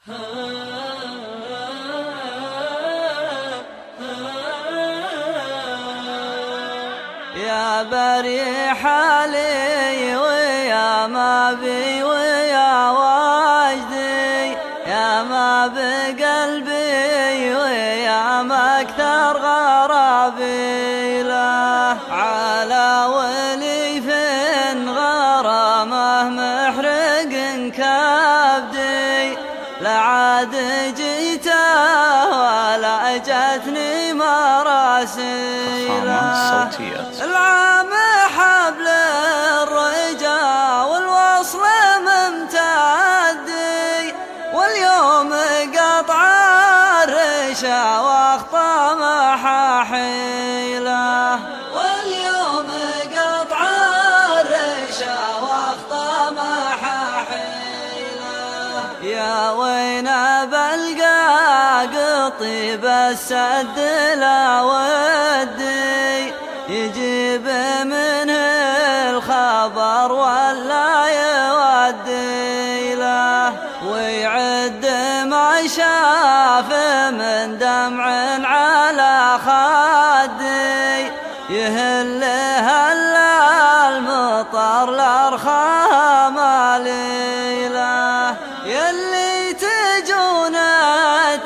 يا بريح لي ويا ما بي ويا وجدي، يا ما بقلبي ويا ما اكثر غرابي له، على ولي في غرامه محرق كبدي، لا عاد جيته ولا جتني مراسيله. العام حبل الرجا والوصل ممتدي، واليوم قطع الرشا واخطى محاحيله، واليوم قطع الرشا واخطى محاحيله. يا وين بلقى قطيب السد لا ودي، يجيب منه الخبر ولا يودي له، ويعد ما شاف من دمع على خدي، يهل هلا المطر الارخى ماليله. يلي تجون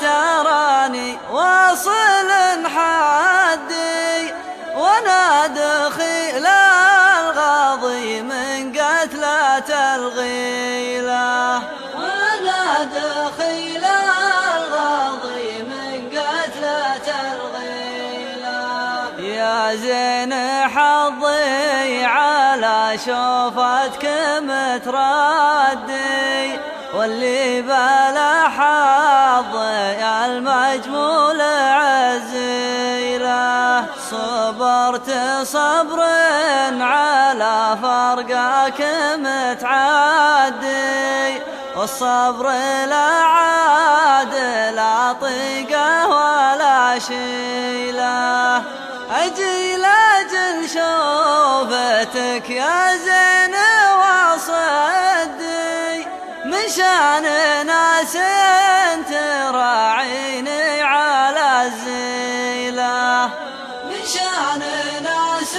تراني واصل حدي، وانا دخيل الغاضي من قتلة الغيلة، وانا دخيل الغاضي من قتلة الغيلة. يا زين حظي على شوفتك متردي، واللي بلا حظي المجمول عزيله. صبرت صبر على فرقك متعدي، والصبر لا عاد لا طيقه ولا شيله. أجي لاجل شوفتك يا زين وصدي، مشان ناس تراعيني على الزيله، مشان ناس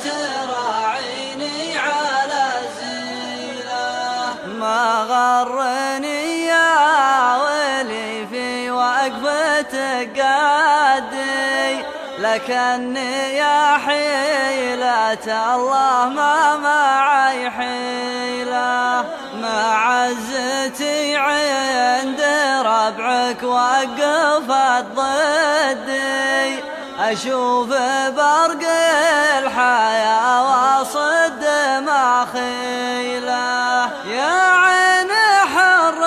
تراعيني على الزيله. ما غرني يا ولي في وقفتك قدي، لكني يا حيلة الله ما معي حيلة. ما عزتي عند ربعك وقفت ضدي، أشوف برق الحياة واصد ما خيله. يا عين حر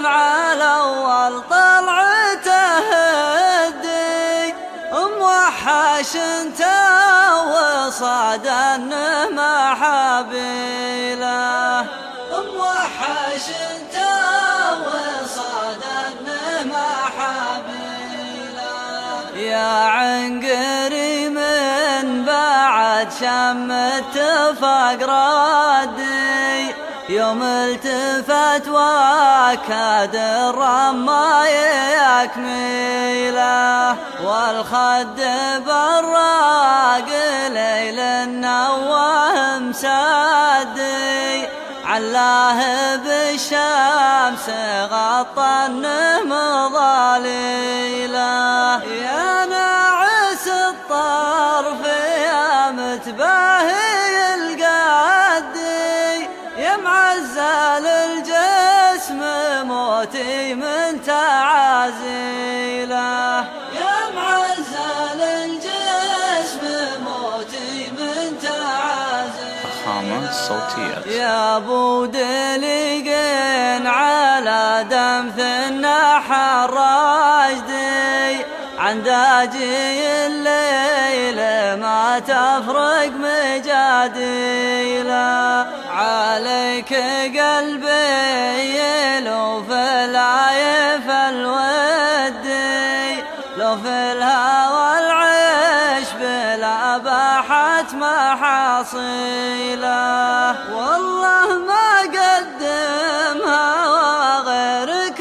على أول طلعته هدي، موحش انت وصاد محابيله، موحش انت وصاد محابيله. يا عنقري من بعد شم اتفاق ردي، يوم التفت وكاد الرمى يكميله، والخد براق ليل النواه مسدي، علاه بالشمس غطى النهم ظليله. يا ناعس الطرف يا متباهي القدي، يا معزل الجسم موتي من تعازيله، يا معزل الجسم موتي من تعازيله. فخامة صوتيات. يا ابو دليقين على دمث النحر راجدي، عند اجي الليل ما تفرق مجاديله. عليك قلبي لو في العيف الودي، لو في الهوى العيش بلا باحة محاصيله. والله ما قدمها وغيرك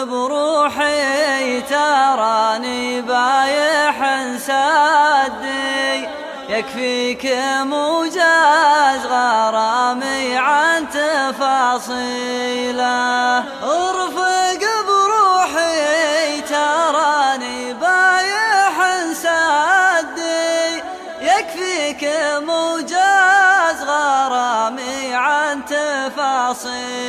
بروحي تراني بايح سادي، يكفيك موجز غرامي عن تفاصيله. ارفق بروحي تراني بايح سادي، يكفيك موجز غرامي عن تفاصيله.